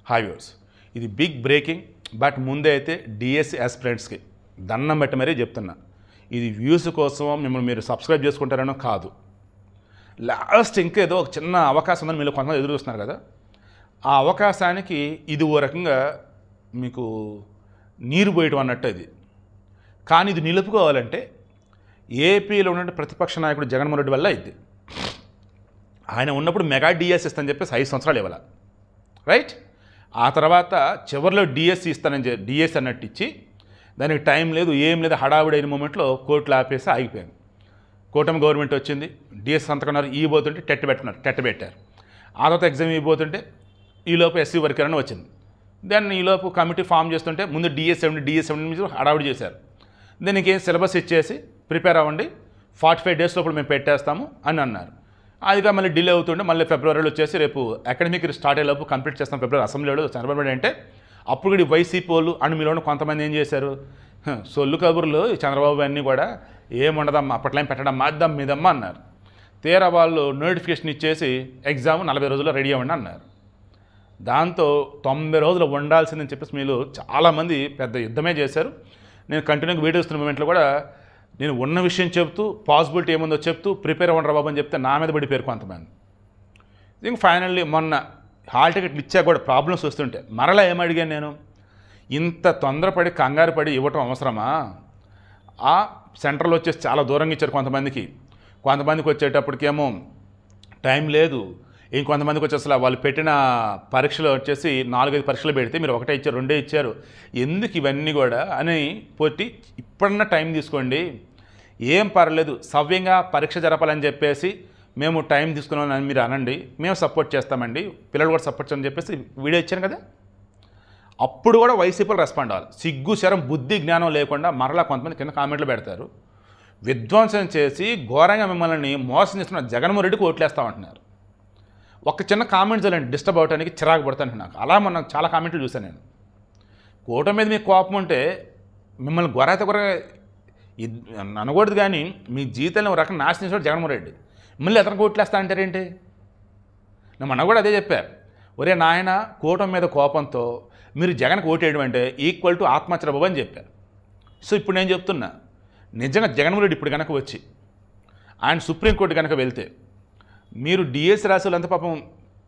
Hi viewers, ఇది big breaking. But ముందే అయితే డిఎస్సి ఆస్పిరెంట్స్కి దండం పెట్టి మరీ చెప్తున్నా, ఇది వ్యూస్ కోసం మిమ్మల్ని మీరు సబ్స్క్రైబ్ చేసుకుంటారనో కాదు. లాస్ట్ ఇంకేదో ఒక చిన్న అవకాశం ఉందని మీరు కొంతమంది ఎదురు చూస్తున్నారు కదా, ఆ అవకాశానికి ఇది ఓ రకంగా మీకు నీరు పోయటం అన్నట్టు ఇది. కానీ ఇది నిలుపుకోవాలంటే ఏపీలో ఉన్న ప్రతిపక్ష నాయకుడు జగన్మోహన్ రెడ్డి వల్ల అయింది. ఆయన ఉన్నప్పుడు మెగా డిఎస్సి ఇస్తానని చెప్పేసి 5 సంవత్సరాలు ఇవ్వాలి, రైట్? ఆ తర్వాత చివరిలో డిఎస్సి ఇస్తానని డిఎస్సి అన్నట్టు ఇచ్చి దానికి టైం లేదు, ఏం లేదు, హడావుడైన మూమెంట్లో కోర్టులు ఆపేసి ఆగిపోయాను. కూటమి గవర్నమెంట్ వచ్చింది, డిఎస్సి సంతకన్నారు, ఇవ్వబోతుంటే టెట్ పెట్టారు. ఆ తర్వాత ఎగ్జామ్ ఇవ్వబోతుంటే ఈలోపు ఎస్సీ వర్కర్ అని వచ్చింది. దెన్ ఈలోపు కమిటీ ఫామ్ చేస్తుంటే ముందు డిఎస్70 హడావుడి చేశారు. దీనికి ఏం సిలబస్ ఇచ్చేసి ప్రిపేర్ అవ్వండి, 45 డేస్ లోపల మేము పెట్టేస్తాము అని అన్నారు. అదిగా మళ్ళీ డిలే అవుతుంటే మళ్ళీ ఫిబ్రవరిలో వచ్చేసి రేపు అకాడమిక్ స్టార్ట్ అయ్యేలోపు కంప్లీట్ చేస్తాం ఫిబ్రవరి అసెంబ్లీలో చంద్రబాబు అంటే అప్పుడు కూడా వైసీపీ వాళ్ళు అండ్ మీలో కొంతమంది ఏం చేశారు, సొల్లు కబుర్లు చంద్రబాబు అన్నీ కూడా ఏముండదమ్మా అప్పట్లో పెట్టడం మాద్దాం మీదమ్మా అన్నారు. తీరా వాళ్ళు నోటిఫికేషన్ ఇచ్చేసి ఎగ్జామ్ 40 రోజుల్లో రెడీ అవ్వండి అన్నారు. దాంతో 90 రోజులు ఉండాల్సిందని చెప్పేసి మీరు చాలామంది పెద్ద యుద్ధమే చేశారు. నేను కంటిన్యూగా వీడియో ఇస్తున్న మూమెంట్లో కూడా నేను ఉన్న విషయం చెప్తూ పాసిబిలిటీ ఏముందో చెప్తూ ప్రిపేర్ అవ్వండి బాబు అని చెప్తే నా మీద పడిపోయారు కొంతమంది. ఇంక ఫైనల్లీ మొన్న హాల్ టికెట్లు ఇచ్చా కూడా ప్రాబ్లమ్స్ వస్తుంటే మరలా ఏమడిగాను నేను, ఇంత తొందరపడి కంగారు పడి ఇవ్వటం అవసరమా? ఆ సెంటర్లో వచ్చేసి చాలా దూరంగా ఇచ్చారు కొంతమందికి వచ్చేటప్పటికేమో టైం లేదు. ఇంకొంతమందికి వచ్చి అసలు వాళ్ళు పెట్టిన పరీక్షలు వచ్చేసి 4-5 పరీక్షలు పెడితే మీరు ఒకటే ఇచ్చారు, 2 ఇచ్చారు, ఎందుకు ఇవన్నీ కూడా అని పోటీ ఇప్పుడన్నా టైం తీసుకోండి, ఏం పర్లేదు, సవ్యంగా పరీక్ష జరపాలని చెప్పేసి మేము టైం తీసుకున్నామని మీరు అనండి, మేము సపోర్ట్ చేస్తామండి, పిల్లలు కూడా సపోర్ట్ చేయని చెప్పేసి వీడియో ఇచ్చాను కదా. అప్పుడు కూడా వైసీపీలు రెస్పాండ్ అవ్వాలి. సిగ్గు శరం బుద్ధి జ్ఞానం లేకుండా మరలా కొంతమంది కింద కామెంట్లు పెడతారు. విధ్వంసం చేసి ఘోరంగా మిమ్మల్ని మోసం చేస్తున్న జగన్మోహన్ రెడ్డికి ఓట్లేస్తామంటున్నారు. ఒక చిన్న కామెంట్స్ అలాంటి డిస్టర్బ్ అవడానికి చిరాకు పడతాను నాకు. అలా మొన్న చాలా కామెంట్లు చూశాను నేను. కూటమి మీద మీకు కోపం ఉంటే మిమ్మల్ని గొర్రెత అనకూడదు, కానీ మీ జీవితాన్ని ఒక రకం నాశనం చేసాడు జగన్మోహన్ రెడ్డి. మళ్ళీ అతనికి ఓట్లేస్తా అంటారేంటి? నేను మొన్న కూడా అదే చెప్పా, ఒరే నాయన కూటమి మీద కోపంతో మీరు జగన్కి ఓటేయడం అంటే ఈక్వల్ టు ఆత్మహత్య బాబు అని చెప్పారు. సో ఇప్పుడు నేను చెప్తున్నా, నిజంగా జగన్మోహన్ రెడ్డి ఇప్పుడు కనుక వచ్చి ఆయన సుప్రీంకోర్టు కనుక వెళ్తే మీరు డిఎస్సి రాసేవాళ్ళంతా పాపం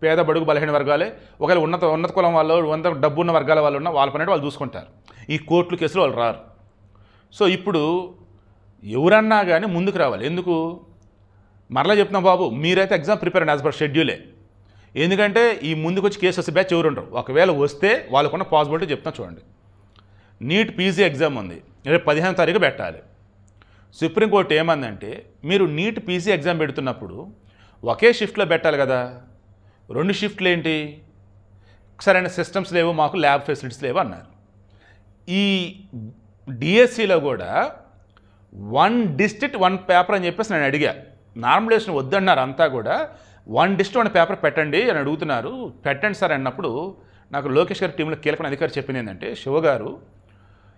పేద బడుగు బలహీన వర్గాలే, ఒకవేళ ఉన్నత కులం వాళ్ళు, డబ్బు ఉన్న వర్గాల వాళ్ళు ఉన్న వాళ్ళ పని వాళ్ళు చూసుకుంటారు. ఈ కోర్టుల కేసులు వాళ్ళు రారు. సో ఇప్పుడు ఎవరన్నా కానీ ముందుకు రావాలి. ఎందుకు మరలా చెప్తున్నాం బాబు, మీరైతే ఎగ్జామ్ ప్రిపేర్ యాజ్ పర్ షెడ్యూలే. ఎందుకంటే ఈ ముందుకు వచ్చి కేసు వస్తే బ్యాచ్ ఎవరు ఉండరు. ఒకవేళ వస్తే వాళ్ళకున్న పాసిబిలిటీ చెప్తున్నా చూడండి. నీట్ పీజీ ఎగ్జామ్ ఉంది, రేపు 15వ తారీఖు పెట్టాలి. సుప్రీంకోర్టు ఏమందంటే మీరు నీట్ పీజీ ఎగ్జామ్ పెడుతున్నప్పుడు ఒకే షిఫ్ట్లో పెట్టాలి కదా, 2 షిఫ్ట్లు ఏంటి, సరైన సిస్టమ్స్ లేవు, మాకు ల్యాబ్ ఫెసిలిటీస్ లేవు అన్నారు. ఈ డిఎస్సిలో కూడా 1 డిస్ట్రిక్ట్ 1 పేపర్ అని చెప్పేసి నేను అడిగా. నార్మలైజేషన్ వద్దన్నారు అంతా కూడా, 1 డిస్ట్రిక్ట్ 1 పేపర్ పెట్టండి అని అడుగుతున్నారు. పెట్టండి సార్ అన్నప్పుడు నాకు లోకేష్ గారి టీంలో కీలకమైన అధికారి చెప్పింది ఏంటంటే, శివ గారు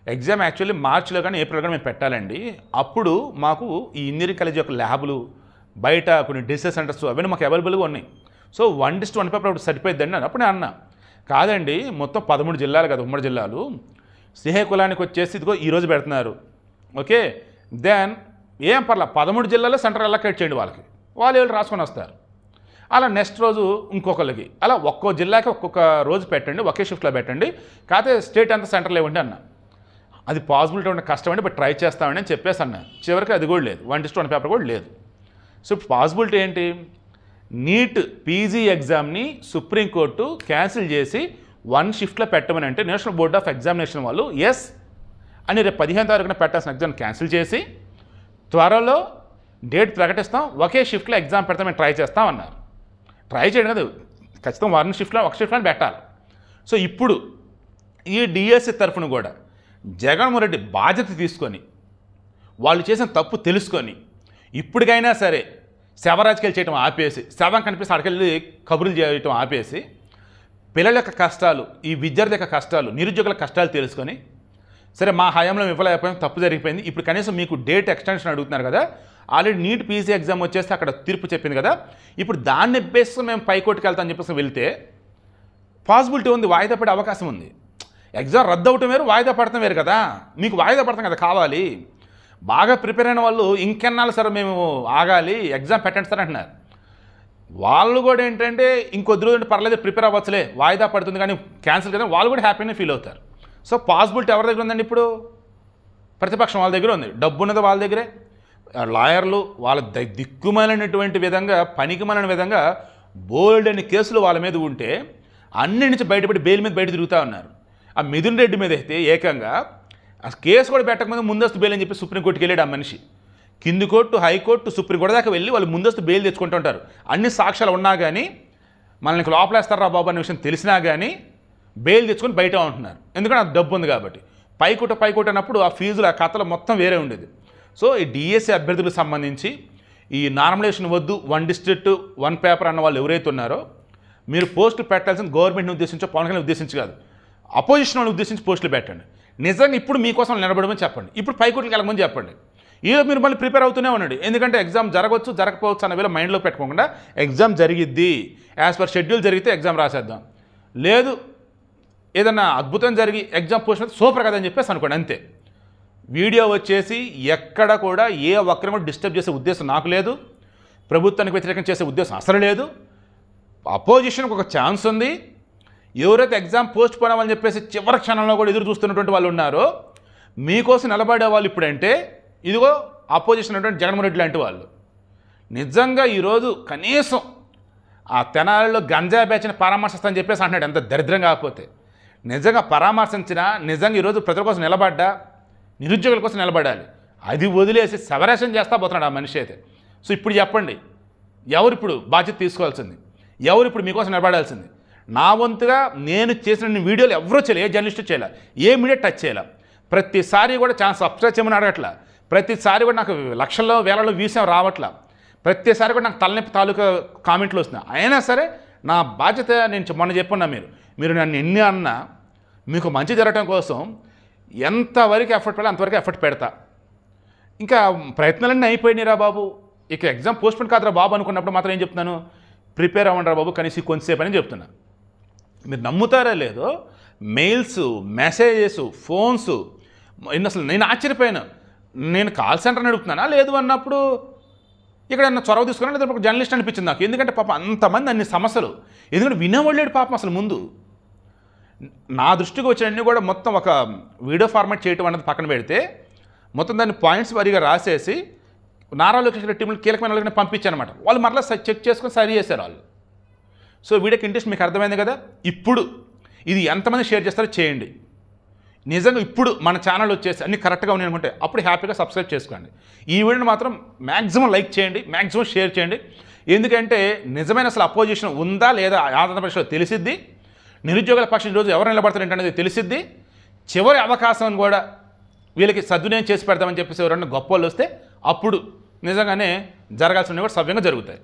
ఎగ్జామ్ యాక్చువల్లీ మార్చిలో కానీ ఏప్రిల్లో కానీ మేము పెట్టాలండి, అప్పుడు మాకు ఈ ఇంజనీరింగ్ కాలేజ్ యొక్క ల్యాబులు బయట కొన్ని డిసెస్ సెంటర్స్ అవన్నీ మాకు అవైలబుల్గా ఉన్నాయి. సో 1 డిస్ట్రిక్ట్ 1 పేపర్ అప్పుడు సరిపోయిద్దండి అని అప్పుడు నేను అన్నా. కాదండి మొత్తం 13 జిల్లాలు కదా, ఉమ్మడి జిల్లాలు, శ్రీహకులానికి వచ్చేసి ఇదిగో ఈరోజు పెడుతున్నారు, ఓకే, దెన్ ఏం పర్లా 13 జిల్లాలో సెంటర్ అలొకేట్ చేయండి వాళ్ళకి, వాళ్ళు రాసుకొని వస్తారు. అలా నెక్స్ట్ రోజు ఇంకొకరికి, అలా ఒక్కో జిల్లాకి ఒక్కొక్క రోజు పెట్టండి, ఒకే షిఫ్ట్లో పెట్టండి, కాకపోతే స్టేట్ అంతా సెంటర్లో ఇవ్వండి అన్న. అది పాసిబిలిటీ ఉన్న కష్టమండి, బట్ ట్రై చేస్తామని అని చెప్పేసి అన్నా. చివరికి అది కూడా లేదు, 1 డిస్ట్రిక్ట్ 1 పేపర్ కూడా లేదు. సో పాసిబిలిటీ ఏంటి, నీట్ పీజీ ఎగ్జామ్ని సుప్రీంకోర్టు క్యాన్సిల్ చేసి 1 షిఫ్ట్లో పెట్టమని అంటే నేషనల్ బోర్డ్ ఆఫ్ ఎగ్జామినేషన్ వాళ్ళు ఎస్ అని రేపు 15వ తారీఖున పెట్టాల్సిన ఎగ్జామ్ క్యాన్సిల్ చేసి త్వరలో డేట్ ప్రకటిస్తాం, ఒకే షిఫ్ట్లో ఎగ్జామ్ పెడతాం, మేము ట్రై చేస్తామన్నారు. ట్రై చేయడం కదా, ఖచ్చితంగా 1 షిఫ్ట్లో 1 షిఫ్ట్లో పెట్టాలి. సో ఇప్పుడు ఈ డిఎస్సి తరఫున కూడా జగన్మోహన్ రెడ్డి బాధ్యత తీసుకొని వాళ్ళు చేసిన తప్పు తెలుసుకొని ఇప్పటికైనా సరే శవరాజకీయాలు చేయటం ఆపేసి, శవం కనిపిస్తే అక్కడికెళ్ళి కబుర్లు చేయటం ఆపేసి, పిల్లల యొక్క కష్టాలు, ఈ విద్యార్థి యొక్క కష్టాలు, నిరుద్యోగుల కష్టాలు తెలుసుకొని, సరే మా హయాంలో విఫలమైపోయాం, తప్పు జరిగిపోయింది, ఇప్పుడు కనీసం మీకు డేట్ ఎక్స్టెన్షన్ అడుగుతున్నారు కదా, ఆల్రెడీ నీట్ పీజీ ఎగ్జామ్ వచ్చేస్తే అక్కడ తీర్పు చెప్పింది కదా, ఇప్పుడు దాన్ని బేస్గా మేము పైకోర్టుకి వెళ్తామని చెప్పేసి వెళ్తే పాసిబిలిటీ ఉంది, వాయిదా పడే అవకాశం ఉంది. ఎగ్జామ్ రద్దు అవటం వేరు, వాయిదా పడటం వేరు కదా. మీకు వాయిదా పడతాం కదా కావాలి. బాగా ప్రిపేర్ అయిన వాళ్ళు ఇంకెన్నాళ్ళు సార్ మేము ఆగాలి, ఎగ్జామ్ పెట్టండి సార్ అంటున్నారు. వాళ్ళు కూడా ఏంటంటే ఇంకొద్ది రోజులు పర్లేదు ప్రిపేర్ అవ్వచ్చులే, వాయిదా పడుతుంది కానీ క్యాన్సిల్ కదా, వాళ్ళు కూడా హ్యాపీగా ఫీల్ అవుతారు. సో పాసిబిలిటీ ఎవరి దగ్గర ఉందండి ఇప్పుడు? ప్రతిపక్షం వాళ్ళ దగ్గర ఉంది, డబ్బు ఉన్నది వాళ్ళ దగ్గరే. లాయర్లు వాళ్ళ దిక్కుమాలినటువంటి విధంగా, పనికిమాలిన విధంగా బోల్డ్ అనే కేసులు వాళ్ళ మీద ఉంటే అన్నిటి నుంచి బయటపడి బెయిల్ మీద బయట తిరుగుతూ ఉన్నారు. ఆ మిథున్ రెడ్డి మీద అయితే ఏకంగా ఆ కేసు కూడా పెట్టకముందు ముందస్తు బెయిల్ అని చెప్పి సుప్రీంకోర్టుకి వెళ్ళాడు ఆ మనిషి. కింది కోర్టు, హైకోర్టు, సుప్రీంకోర్టు దాకా వెళ్ళి వాళ్ళు ముందస్తు బెయిల్ తెచ్చుకుంటూ ఉంటారు. అన్ని సాక్ష్యాలు ఉన్నా కానీ మనల్ని లోపలేస్తారా బాబు అనే విషయం తెలిసినా కానీ బెయిల్ తెచ్చుకొని బయట ఉంటున్నారు. ఎందుకంటే ఆ డబ్బు ఉంది కాబట్టి. పైకోట అన్నప్పుడు ఆ ఫీజులు, ఆ కథలు మొత్తం వేరే ఉండేది. సో ఈ డిఎస్సి అభ్యర్థులకు సంబంధించి ఈ నామినేషన్ వద్దు, 1 డిస్ట్రిక్ట్ 1 పేపర్ అన్న వాళ్ళు ఎవరైతే ఉన్నారో, మీరు పోస్టులు పెట్టాల్సిన గవర్నమెంట్ని ఉద్దేశించో, పవన్ కళ్యాణ్ ఉద్దేశించి కాదు, అపోజిషన్ వాళ్ళని ఉద్దేశించి పోస్టులు పెట్టండి. నిజంగా ఇప్పుడు మీకోసం నిలబడమని చెప్పండి. ఇప్పుడు పైకోట్లకి వెళ్ళమని చెప్పండి. ఈలో మీరు మళ్ళీ ప్రిపేర్ అవుతూనే ఉండండి. ఎందుకంటే ఎగ్జామ్ జరగవచ్చు, జరగకపోవచ్చు అన్న వేళ మైండ్లో పెట్టుకోకుండా ఎగ్జామ్ జరిగిద్ది, యాజ్ పర్ షెడ్యూల్ జరిగితే ఎగ్జామ్ రాసేద్దాం, లేదు ఏదన్నా అద్భుతం జరిగి ఎగ్జామ్ పోస్ట్ సూపర్ కదా అని చెప్పేసి అనుకోండి, అంతే. వీడియో వచ్చేసి ఎక్కడ కూడా ఏ ఒక్కరిని కూడా డిస్టర్బ్ చేసే ఉద్దేశం నాకు లేదు, ప్రభుత్వానికి వ్యతిరేకం చేసే ఉద్దేశం అసలు లేదు. అపోజిషన్కి ఒక ఛాన్స్ ఉంది. ఎవరైతే ఎగ్జామ్ పోస్ట్ పోన్ అవ్వాలని చెప్పేసి చివరి క్షణంలో కూడా ఎదురు చూస్తున్నటువంటి వాళ్ళు ఉన్నారో, మీకోసం నిలబడే వాళ్ళు ఇప్పుడంటే ఇదిగో అపోజిషన్ అంటే జగన్మోహన్ రెడ్డి లాంటి వాళ్ళు. నిజంగా ఈరోజు కనీసం ఆ తెనాలిలో గంజా బ్యాచ్ని పరామర్శిస్తానని చెప్పేసి అంటున్నాడు. ఎంత దరిద్రం కాకపోతే నిజంగా పరామర్శించినా, నిజంగా ఈరోజు ప్రజల కోసం నిలబడ్డా, నిరుద్యోగుల కోసం నిలబడాలి. అది వదిలేసి సెవరేషన్ చేస్తా పోతున్నాడు ఆ మనిషి అయితే. సో ఇప్పుడు చెప్పండి, ఎవరు ఇప్పుడు బాధ్యత తీసుకోవాల్సింది, ఎవరు ఇప్పుడు మీకోసం నిలబడాల్సింది? నా వంతుగా నేను చేసిన వీడియోలు ఎవరూ చేయలేదు, ఏ జర్నలిస్టు చేయలే, ఏ మీడియా టచ్ చేయలే. ప్రతిసారి కూడా ఛాన్స్ సబ్స్క్రైబ్ చేయమని అడగట్లా, ప్రతిసారి కూడా నాకు లక్షల్లో వేలలో వ్యూస్ రావట్లా, ప్రతిసారి కూడా నాకు తలనొప్పి తాలూకా కామెంట్లు వస్తున్నాయి. అయినా సరే నా బాధ్యత, నేను మొన్న చెప్పున్నా, మీరు నన్ను ఎన్ని అన్నా మీకు మంచి జరగడం కోసం ఎంతవరకు ఎఫర్ట్ పెడతా అంతవరకు ఎఫర్ట్ పెడతా. ఇంకా ప్రయత్నాలన్నీ అయిపోయినాయిరా బాబు, ఇక ఎగ్జామ్ పోస్ట్పోన్ కాదురా బాబు అనుకున్నప్పుడు మాత్రం ఏం చెప్తున్నాను, ప్రిపేర్ అవ్వండి రా బాబు కనీసం కొంతసేపు అని చెప్తున్నా. మీరు నమ్ముతారా లేదో, మెయిల్స్, మెసేజెస్, ఫోన్స్, అసలు నేను ఆశ్చర్యపోయాను. నేను కాల్ సెంటర్ని అడుగుతున్నానా లేదు అన్నప్పుడు ఇక్కడ చొరవ తీసుకున్నా, లేదా ఒక జర్నలిస్ట్ అనిపించింది నాకు. ఎందుకంటే పాపం అంతమంది అన్ని సమస్యలు, ఎందుకంటే వినేవాళ్ళేడు పాపం అసలు. ముందు నా దృష్టికి వచ్చినన్నీ కూడా మొత్తం ఒక వీడియో ఫార్మాట్ చేయటం అన్నది పక్కన పెడితే, మొత్తం దాన్ని పాయింట్స్ వారీగా రాసేసి నారా లోకేష్ రెడ్డి టీంలో కీలకమైన వాళ్ళకి పంపించానమాట. వాళ్ళు మరలా చెక్ చేసుకొని సరి చేశారు వాళ్ళు. సో వీడియోకి ఇంట్రెస్ట్ మీకు అర్థమైంది కదా. ఇప్పుడు ఇది ఎంతమంది షేర్ చేస్తారో చేయండి. నిజంగా ఇప్పుడు మన ఛానల్ వచ్చేసి అన్ని కరెక్ట్గా ఉన్నాయి అనుకుంటే అప్పుడు హ్యాపీగా సబ్స్క్రైబ్ చేసుకోండి. ఈ వీడియోని మాత్రం మ్యాక్సిమం లైక్ చేయండి, మ్యాక్సిమం షేర్ చేయండి. ఎందుకంటే నిజమైన అసలు అపోజిషన్ ఉందా లేదా ఆంధ్రప్రదేశ్లో తెలిసిద్ది, నిరుద్యోగుల పక్షం ఈరోజు ఎవరు నిలబడతారు ఏంటనేది తెలిసిద్ది. చివరి అవకాశం కూడా వీళ్ళకి సద్వినియోగం చేసి పెడతామని చెప్పేసి ఎవరన్నా గొప్ప వాళ్ళు వస్తే అప్పుడు నిజంగానే జరగాల్సినవి కూడా సవ్యంగా జరుగుతాయి.